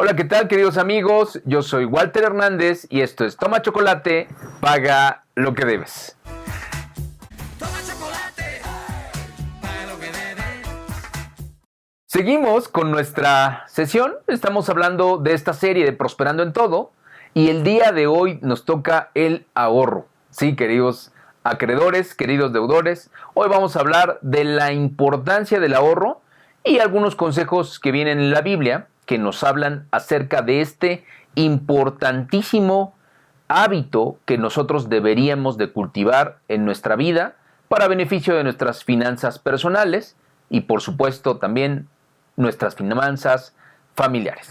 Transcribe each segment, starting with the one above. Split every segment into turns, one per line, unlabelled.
Hola, ¿qué tal, queridos amigos? Yo soy Walter Hernández y esto es Toma Chocolate, paga lo que debes.
Toma chocolate, paga lo que debes.
Seguimos con nuestra sesión. Estamos hablando de esta serie de Prosperando en Todo y el día de hoy nos toca el ahorro. Sí, queridos acreedores, queridos deudores, hoy vamos a hablar de la importancia del ahorro y algunos consejos que vienen en la Biblia que nos hablan acerca de este importantísimo hábito que nosotros deberíamos de cultivar en nuestra vida para beneficio de nuestras finanzas personales y por supuesto también nuestras finanzas familiares.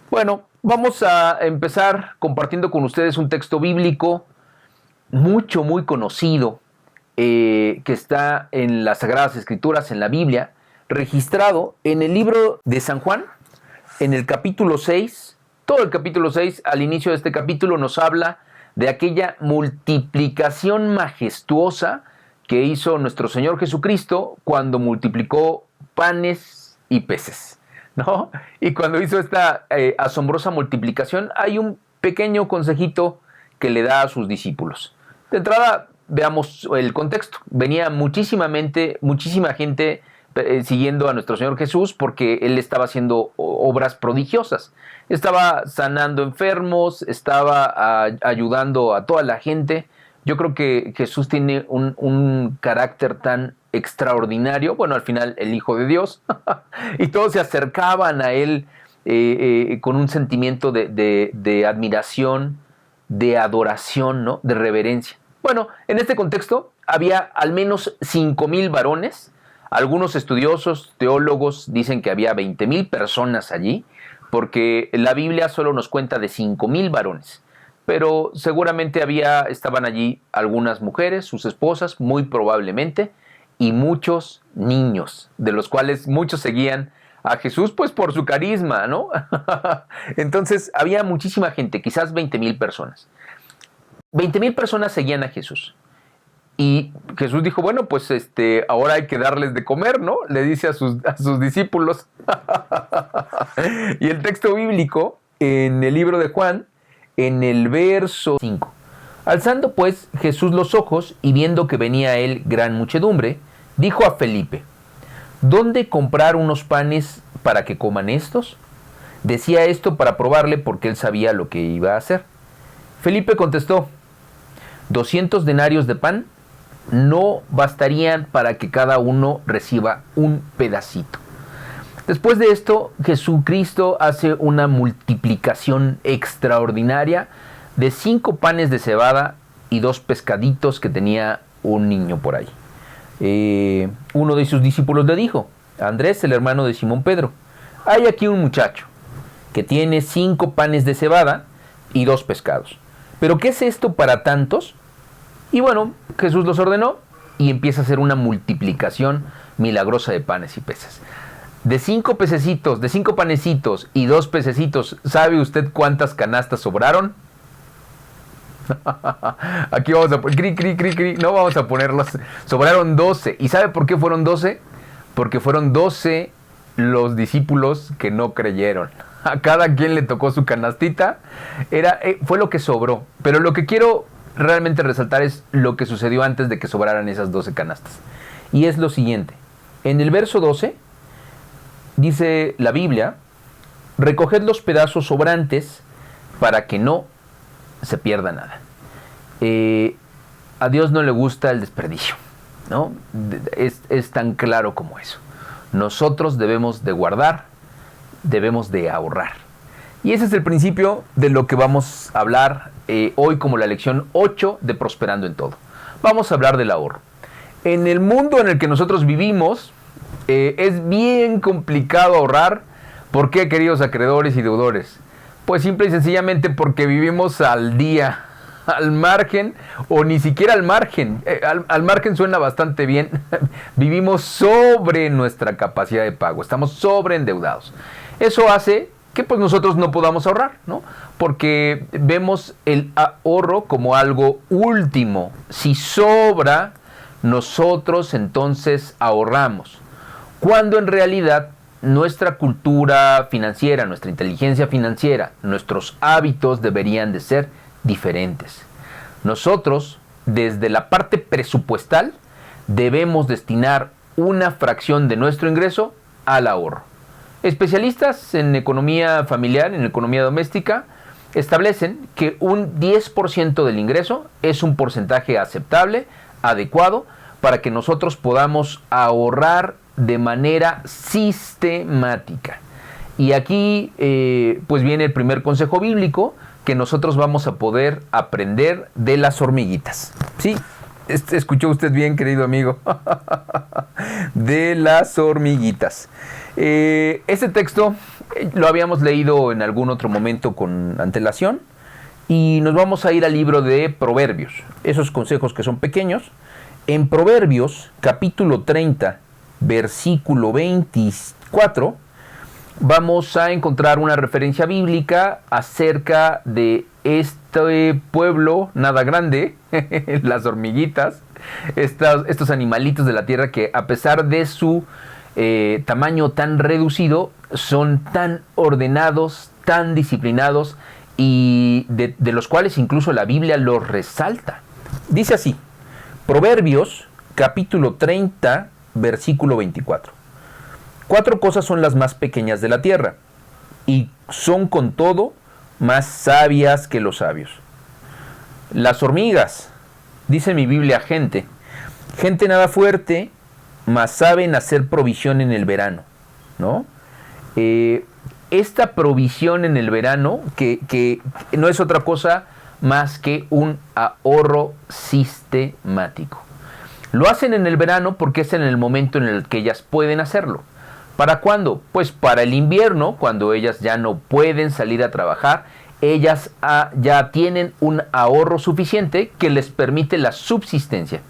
Bueno, vamos a empezar compartiendo con ustedes un texto bíblico muy conocido que está en las Sagradas Escrituras, en la Biblia, registrado en el libro de San Juan, en el capítulo 6, todo el capítulo 6, al inicio de este capítulo nos habla de aquella multiplicación majestuosa que hizo nuestro Señor Jesucristo cuando multiplicó panes y peces, ¿no? Y cuando hizo esta asombrosa multiplicación, hay un pequeño consejito que le da a sus discípulos. De entrada, veamos el contexto. Venía muchísima gente siguiendo a nuestro Señor Jesús porque Él estaba haciendo obras prodigiosas. Estaba sanando enfermos, estaba ayudando a toda la gente. Yo creo que Jesús tiene un carácter tan extraordinario, bueno, al final el Hijo de Dios, y todos se acercaban a Él con un sentimiento de admiración, de adoración, ¿no? De reverencia. Bueno, en este contexto había al menos 5,000 varones. Algunos estudiosos, teólogos, dicen que había 20,000 personas allí, porque la Biblia solo nos cuenta de 5,000 varones. Pero seguramente estaban allí algunas mujeres, sus esposas, muy probablemente, y muchos niños, de los cuales muchos seguían a Jesús, pues por su carisma, ¿no? Entonces había muchísima gente, quizás 20,000 personas. 20,000 personas seguían a Jesús. Y Jesús dijo, bueno, pues ahora hay que darles de comer, ¿no? Le dice a sus discípulos. Y el texto bíblico, en el libro de Juan, en el verso 5. Alzando pues Jesús los ojos y viendo que venía a él gran muchedumbre, dijo a Felipe, ¿dónde comprar unos panes para que coman estos? Decía esto para probarle porque él sabía lo que iba a hacer. Felipe contestó, 200 denarios de pan no bastarían para que cada uno reciba un pedacito. Después de esto, Jesucristo hace una multiplicación extraordinaria de 5 panes de cebada y 2 pescaditos que tenía un niño por ahí. Uno de sus discípulos le dijo, Andrés, el hermano de Simón Pedro, hay aquí un muchacho que tiene 5 panes de cebada y 2 pescados. ¿Pero qué es esto para tantos? Y bueno, Jesús los ordenó y empieza a hacer una multiplicación milagrosa de panes y peces. De 5 pececitos, de 5 panecitos y 2 pececitos, ¿sabe usted cuántas canastas sobraron? Aquí vamos a poner, no vamos a ponerlos. Sobraron 12. ¿Y sabe por qué fueron 12? Porque fueron 12 los discípulos que no creyeron. A cada quien le tocó su canastita. Fue lo que sobró. Pero lo que quiero realmente resaltar es lo que sucedió antes de que sobraran esas 12 canastas. Y es lo siguiente. En el verso 12 dice la Biblia, recoged los pedazos sobrantes para que no se pierda nada. A Dios no le gusta el desperdicio, ¿no? Es tan claro como eso. Nosotros debemos de guardar, debemos de ahorrar. Y ese es el principio de lo que vamos a hablar hoy como la lección 8 de Prosperando en Todo. Vamos a hablar del ahorro. En el mundo en el que nosotros vivimos, es bien complicado ahorrar. ¿Por qué, queridos acreedores y deudores? Pues simple y sencillamente porque vivimos al día, al margen, o ni siquiera al margen. Al margen suena bastante bien. Vivimos sobre nuestra capacidad de pago, estamos sobreendeudados. Eso hace que pues nosotros no podamos ahorrar, ¿no? Porque vemos el ahorro como algo último. Si sobra, nosotros entonces ahorramos. Cuando en realidad nuestra cultura financiera, nuestra inteligencia financiera, nuestros hábitos deberían de ser diferentes. Nosotros, desde la parte presupuestal, debemos destinar una fracción de nuestro ingreso al ahorro. Especialistas en economía familiar, en economía doméstica, establecen que un 10% del ingreso es un porcentaje aceptable, adecuado, para que nosotros podamos ahorrar de manera sistemática. Y aquí pues viene el primer consejo bíblico que nosotros vamos a poder aprender de las hormiguitas. Sí, escuchó usted bien, querido amigo. De las hormiguitas. Este texto lo habíamos leído en algún otro momento con antelación y nos vamos a ir al libro de Proverbios. Esos consejos que son pequeños. En Proverbios, capítulo 30, versículo 24, vamos a encontrar una referencia bíblica acerca de este pueblo nada grande, las hormiguitas, estos animalitos de la tierra que a pesar de su tamaño tan reducido, son tan ordenados, tan disciplinados y de los cuales incluso la Biblia los resalta. Dice así, Proverbios capítulo 30, versículo 24. 4 cosas son las más pequeñas de la tierra, y son con todo más sabias que los sabios. Las hormigas, dice mi Biblia, gente nada fuerte, mas saben hacer provisión en el verano, ¿no? Esta provisión en el verano, que no es otra cosa más que un ahorro sistemático. Lo hacen en el verano porque es en el momento en el que ellas pueden hacerlo. ¿Para cuándo? Pues para el invierno, cuando ellas ya no pueden salir a trabajar, ellas ya tienen un ahorro suficiente que les permite la subsistencia.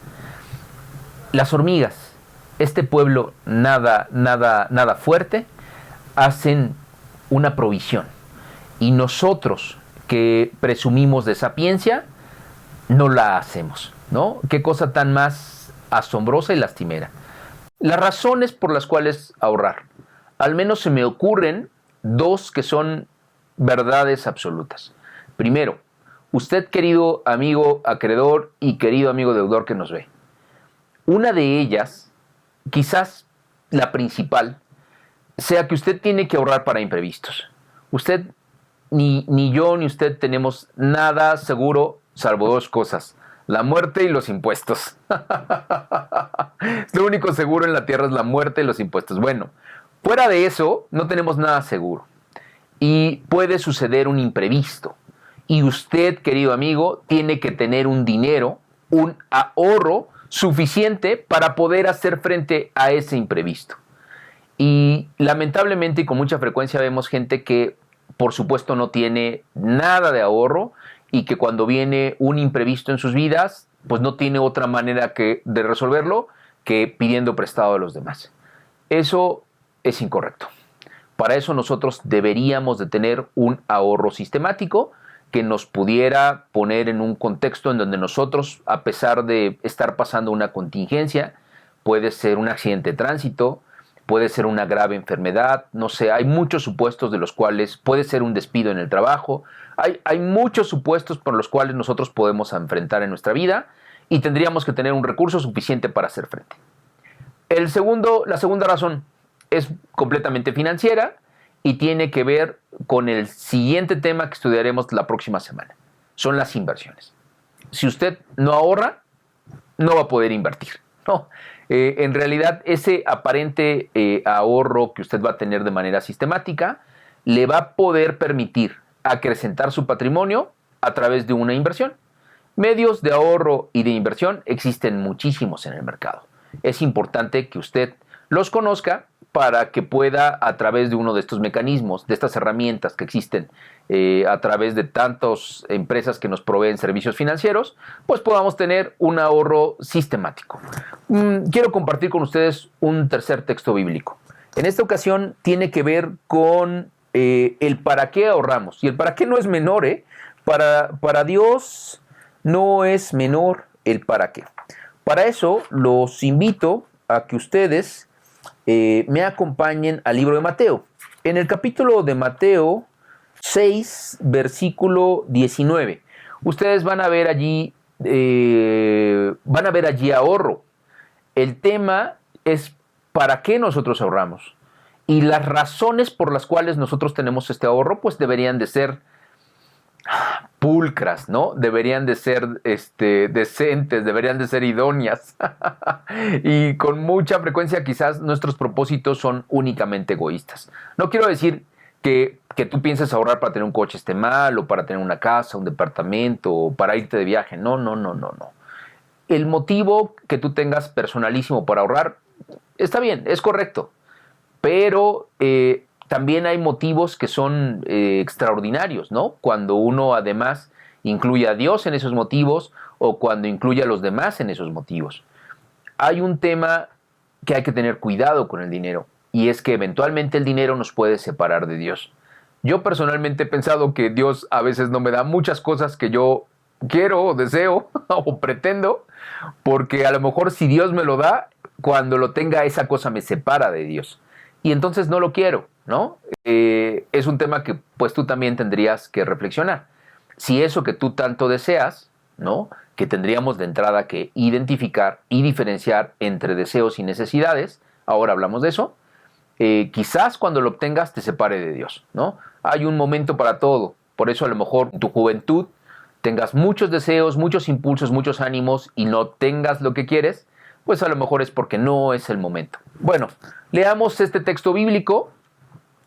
Las hormigas, este pueblo nada fuerte, hacen una provisión. Y nosotros, que presumimos de sapiencia, no la hacemos, ¿no? Qué cosa tan más asombrosa y lastimera. Las razones por las cuales ahorrar. Al menos se me ocurren 2 que son verdades absolutas. Primero, usted, querido amigo acreedor y querido amigo deudor que nos ve. Una de ellas, quizás la principal, sea que usted tiene que ahorrar para imprevistos. Usted, ni yo ni usted tenemos nada seguro salvo 2 cosas. La muerte y los impuestos. Lo único seguro en la tierra es la muerte y los impuestos. Bueno, fuera de eso, no tenemos nada seguro. Y puede suceder un imprevisto. Y usted, querido amigo, tiene que tener un dinero, un ahorro suficiente para poder hacer frente a ese imprevisto. Y lamentablemente y con mucha frecuencia vemos gente que, por supuesto, no tiene nada de ahorro y que cuando viene un imprevisto en sus vidas, pues no tiene otra manera de resolverlo que pidiendo prestado a los demás. Eso es incorrecto. Para eso nosotros deberíamos de tener un ahorro sistemático que nos pudiera poner en un contexto en donde nosotros, a pesar de estar pasando una contingencia, puede ser un accidente de tránsito, puede ser una grave enfermedad, no sé, hay muchos supuestos de los cuales puede ser un despido en el trabajo, hay muchos supuestos por los cuales nosotros podemos enfrentar en nuestra vida y tendríamos que tener un recurso suficiente para hacer frente. La segunda razón es completamente financiera y tiene que ver con el siguiente tema que estudiaremos la próxima semana. Son las inversiones. Si usted no ahorra, no va a poder invertir. No. En realidad, ese aparente ahorro que usted va a tener de manera sistemática le va a poder permitir acrecentar su patrimonio a través de una inversión. Medios de ahorro y de inversión existen muchísimos en el mercado. Es importante que usted los conozca para que pueda, a través de uno de estos mecanismos, de estas herramientas que existen a través de tantas empresas que nos proveen servicios financieros, pues podamos tener un ahorro sistemático. Quiero compartir con ustedes un tercer texto bíblico. En esta ocasión tiene que ver con el para qué ahorramos. Y el para qué no es menor, ¿eh? Para Dios no es menor el para qué. Para eso los invito a que ustedes me acompañen al libro de Mateo. En el capítulo de Mateo 6, versículo 19, ustedes van a ver allí ahorro. El tema es para qué nosotros ahorramos. Y las razones por las cuales nosotros tenemos este ahorro, pues deberían de ser pulcras, ¿no? Deberían de ser decentes, deberían de ser idóneas. Y con mucha frecuencia quizás nuestros propósitos son únicamente egoístas. No quiero decir que tú pienses ahorrar para tener un coche esté mal, o para tener una casa, un departamento, o para irte de viaje. No, no, no, no, no. El motivo que tú tengas personalísimo para ahorrar está bien, es correcto. Pero también hay motivos que son extraordinarios, ¿no? Cuando uno además incluye a Dios en esos motivos, o cuando incluye a los demás en esos motivos. Hay un tema que hay que tener cuidado con el dinero, y es que eventualmente el dinero nos puede separar de Dios. Yo personalmente he pensado que Dios a veces no me da muchas cosas que yo quiero o deseo o pretendo, porque a lo mejor si Dios me lo da, cuando lo tenga esa cosa me separa de Dios. Y entonces no lo quiero, ¿no? Es un tema que pues tú también tendrías que reflexionar. Si eso que tú tanto deseas, ¿no? Que tendríamos de entrada que identificar y diferenciar entre deseos y necesidades, ahora hablamos de eso, quizás cuando lo obtengas te separe de Dios, ¿no? Hay un momento para todo. Por eso a lo mejor en tu juventud tengas muchos deseos, muchos impulsos, muchos ánimos y no tengas lo que quieres, pues a lo mejor es porque no es el momento. Bueno, leamos este texto bíblico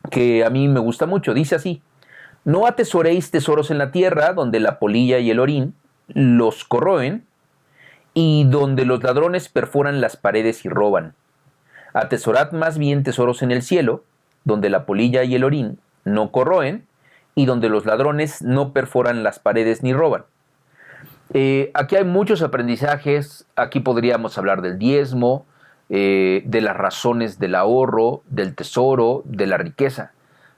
que a mí me gusta mucho. Dice así: no atesoréis tesoros en la tierra, donde la polilla y el orín los corroen, y donde los ladrones perforan las paredes y roban. Atesorad más bien tesoros en el cielo, donde la polilla y el orín no corroen, y donde los ladrones no perforan las paredes ni roban. Aquí hay muchos aprendizajes. Aquí podríamos hablar del diezmo, de las razones del ahorro, del tesoro, de la riqueza.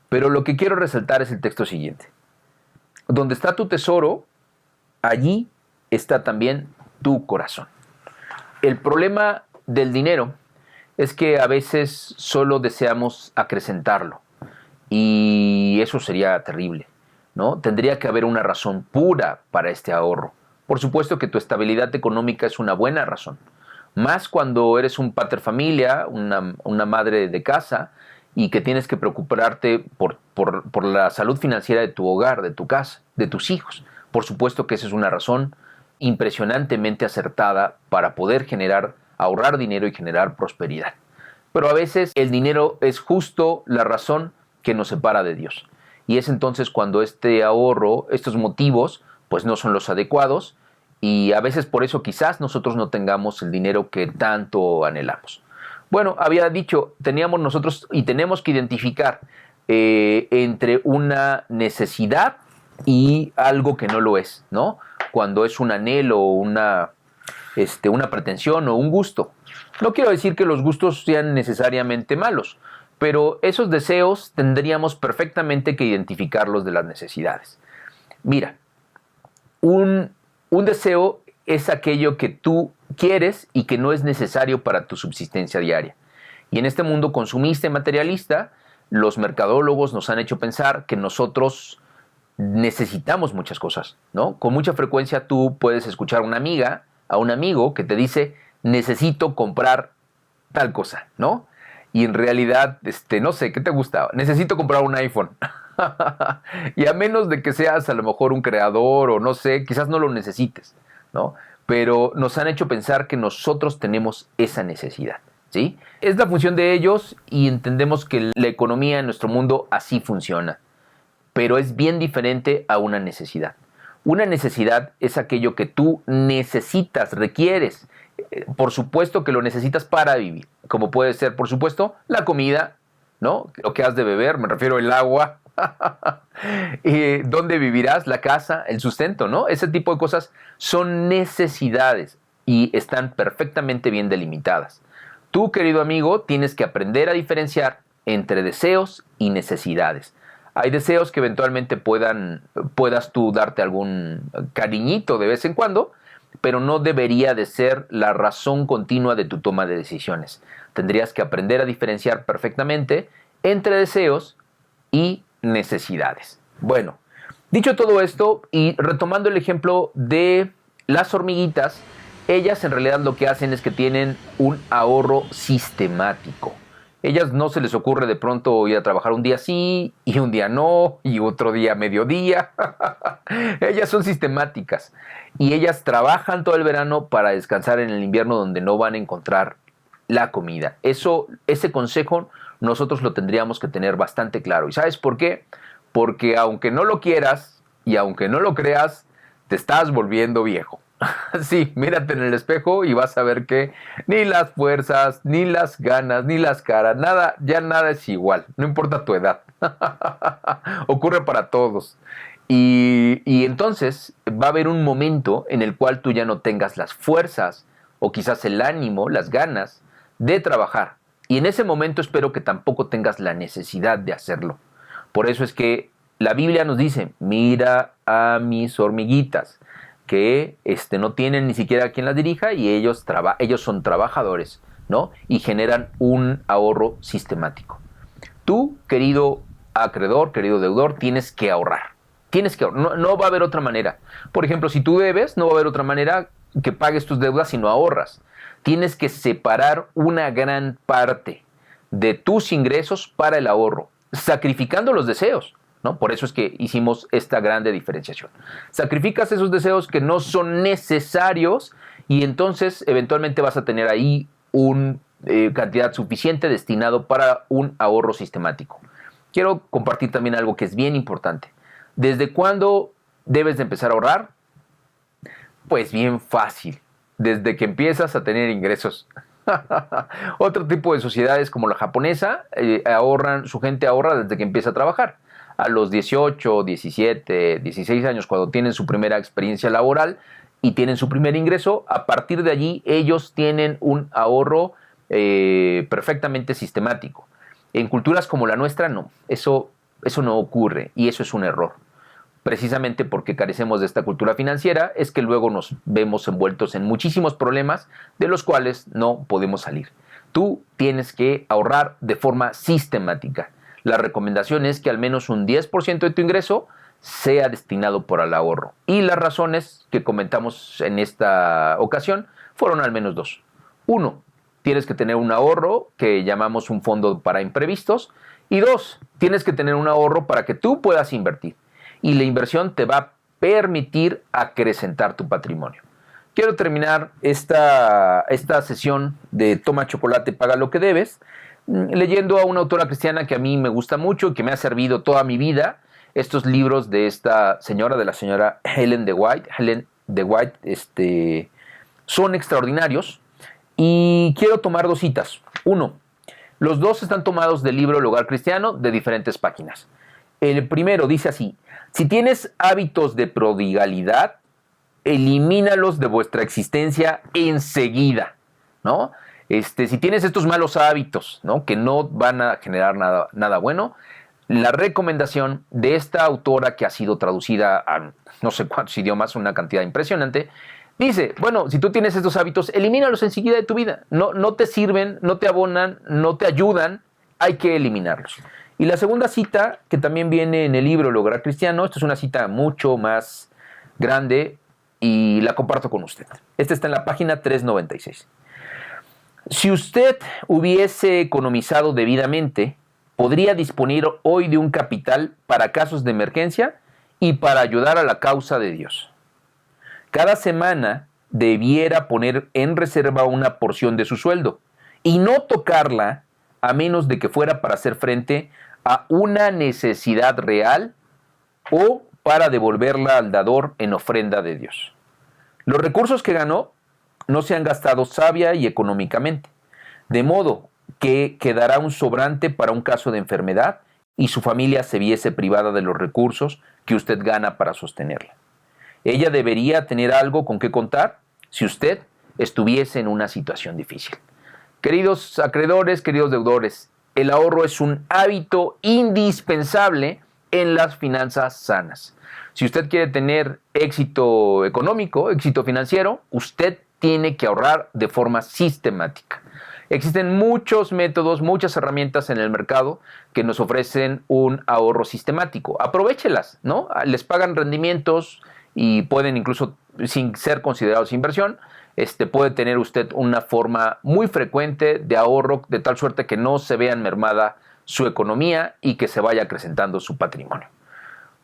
Pero lo que quiero resaltar es el texto siguiente. Donde está tu tesoro, allí está también tu corazón. El problema del dinero es que a veces solo deseamos acrecentarlo, y eso sería terrible, ¿no? Tendría que haber una razón pura para este ahorro. Por supuesto que tu estabilidad económica es una buena razón, más cuando eres un pater familia, una madre de casa, y que tienes que preocuparte por la salud financiera de tu hogar, de tu casa, de tus hijos. Por supuesto que esa es una razón impresionantemente acertada para poder ahorrar dinero y generar prosperidad. Pero a veces el dinero es justo la razón que nos separa de Dios. Y es entonces cuando este ahorro, estos motivos, pues no son los adecuados, y a veces por eso quizás nosotros no tengamos el dinero que tanto anhelamos. Bueno, había dicho, teníamos nosotros y tenemos que identificar entre una necesidad y algo que no lo es, ¿no? Cuando es un anhelo o una pretensión o un gusto. No quiero decir que los gustos sean necesariamente malos, pero esos deseos tendríamos perfectamente que identificarlos de las necesidades. Mira, un deseo es aquello que tú quieres y que no es necesario para tu subsistencia diaria. Y en este mundo consumista y materialista, los mercadólogos nos han hecho pensar que nosotros necesitamos muchas cosas, ¿no? Con mucha frecuencia tú puedes escuchar a una amiga, a un amigo que te dice: necesito comprar tal cosa, ¿no? Y en realidad, no sé, ¿qué te gusta? Necesito comprar un iPhone. Y a menos de que seas a lo mejor un creador o no sé, quizás no lo necesites, ¿no? Pero nos han hecho pensar que nosotros tenemos esa necesidad, ¿sí? Es la función de ellos, y entendemos que la economía en nuestro mundo así funciona. Pero es bien diferente a una necesidad. Una necesidad es aquello que tú necesitas, requieres. Por supuesto que lo necesitas para vivir, como puede ser, por supuesto, la comida, ¿no? Lo que has de beber, me refiero al agua. ¿Dónde vivirás? La casa, el sustento, ¿no? Ese tipo de cosas son necesidades y están perfectamente bien delimitadas. Tú, querido amigo, tienes que aprender a diferenciar entre deseos y necesidades. Hay deseos que eventualmente puedas tú darte algún cariñito de vez en cuando, pero no debería de ser la razón continua de tu toma de decisiones. Tendrías que aprender a diferenciar perfectamente entre deseos y necesidades. Bueno, dicho todo esto y retomando el ejemplo de las hormiguitas, ellas en realidad lo que hacen es que tienen un ahorro sistemático. Ellas no se les ocurre de pronto ir a trabajar un día sí y un día no y otro día mediodía. Ellas son sistemáticas y ellas trabajan todo el verano para descansar en el invierno donde no van a encontrar la comida. Ese consejo nosotros lo tendríamos que tener bastante claro. ¿Y sabes por qué? Porque aunque no lo quieras y aunque no lo creas, te estás volviendo viejo. Sí, mírate en el espejo y vas a ver que ni las fuerzas, ni las ganas, ni las caras, nada, ya nada es igual, no importa tu edad. Ocurre para todos. Y entonces va a haber un momento en el cual tú ya no tengas las fuerzas o quizás el ánimo, las ganas de trabajar. Y en ese momento espero que tampoco tengas la necesidad de hacerlo. Por eso es que la Biblia nos dice, mira a mis hormiguitas, que no tienen ni siquiera quien las dirija y ellos son trabajadores, ¿no? Y generan un ahorro sistemático. Tú, querido acreedor, querido deudor, tienes que ahorrar. Tienes que ahorrar. No va a haber otra manera. Por ejemplo, si tú debes, no va a haber otra manera que pagues tus deudas si no ahorras. Tienes que separar una gran parte de tus ingresos para el ahorro, sacrificando los deseos, ¿no? Por eso es que hicimos esta grande diferenciación. Sacrificas esos deseos que no son necesarios y entonces eventualmente vas a tener ahí una cantidad suficiente destinado para un ahorro sistemático. Quiero compartir también algo que es bien importante. ¿Desde cuándo debes de empezar a ahorrar? Pues bien fácil, desde que empiezas a tener ingresos. Otro tipo de sociedades como la japonesa, su gente ahorra desde que empieza a trabajar. A los 18, 17, 16 años, cuando tienen su primera experiencia laboral y tienen su primer ingreso, a partir de allí ellos tienen un ahorro perfectamente sistemático. En culturas como la nuestra, no. Eso no ocurre y eso es un error. Precisamente porque carecemos de esta cultura financiera, es que luego nos vemos envueltos en muchísimos problemas de los cuales no podemos salir. Tú tienes que ahorrar de forma sistemática. La recomendación es que al menos un 10% de tu ingreso sea destinado para el ahorro. Y las razones que comentamos en esta ocasión fueron al menos dos. Uno, tienes que tener un ahorro que llamamos un fondo para imprevistos. Y dos, tienes que tener un ahorro para que tú puedas invertir. Y la inversión te va a permitir acrecentar tu patrimonio. Quiero terminar esta sesión de Toma Chocolate, Paga lo que debes, leyendo a una autora cristiana que a mí me gusta mucho y que me ha servido toda mi vida. Estos libros de esta señora, de la señora Ellen de White, son extraordinarios. Y quiero tomar dos citas. Uno, los dos están tomados del libro El Hogar Cristiano de diferentes páginas. El primero dice así: si tienes hábitos de prodigalidad, elimínalos de vuestra existencia enseguida, ¿no? Si tienes estos malos hábitos, ¿no?, que no van a generar nada bueno, la recomendación de esta autora, que ha sido traducida a no sé cuántos idiomas, una cantidad impresionante, dice, bueno, si tú tienes estos hábitos, elimínalos enseguida de tu vida. No te sirven, no te abonan, no te ayudan, hay que eliminarlos. Y la segunda cita, que también viene en el libro El Hogar Cristiano, esta es una cita mucho más grande y la comparto con usted. Esta está en la página 396. Si usted hubiese economizado debidamente, podría disponer hoy de un capital para casos de emergencia y para ayudar a la causa de Dios. Cada semana debiera poner en reserva una porción de su sueldo y no tocarla a menos de que fuera para hacer frente a una necesidad real o para devolverla al dador en ofrenda de Dios. Los recursos que ganó no se han gastado sabia y económicamente, de modo que quedará un sobrante para un caso de enfermedad y su familia se viese privada de los recursos que usted gana para sostenerla. Ella debería tener algo con qué contar si usted estuviese en una situación difícil. Queridos acreedores, queridos deudores, el ahorro es un hábito indispensable en las finanzas sanas. Si usted quiere tener éxito económico, éxito financiero, usted tiene que ahorrar de forma sistemática. Existen muchos métodos, muchas herramientas en el mercado que nos ofrecen un ahorro sistemático. Aprovéchelas, ¿no? Les pagan rendimientos y pueden incluso, sin ser considerados inversión, puede tener usted una forma muy frecuente de ahorro de tal suerte que no se vea mermada su economía y que se vaya acrecentando su patrimonio.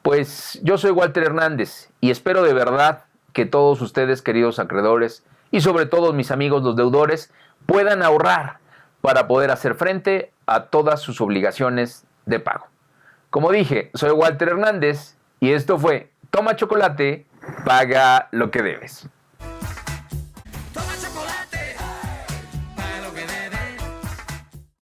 Pues yo soy Walter Hernández y espero de verdad que todos ustedes, queridos acreedores, y sobre todo mis amigos los deudores, puedan ahorrar para poder hacer frente a todas sus obligaciones de pago. Como dije, soy Walter Hernández y esto fue Toma Chocolate, paga lo que debes.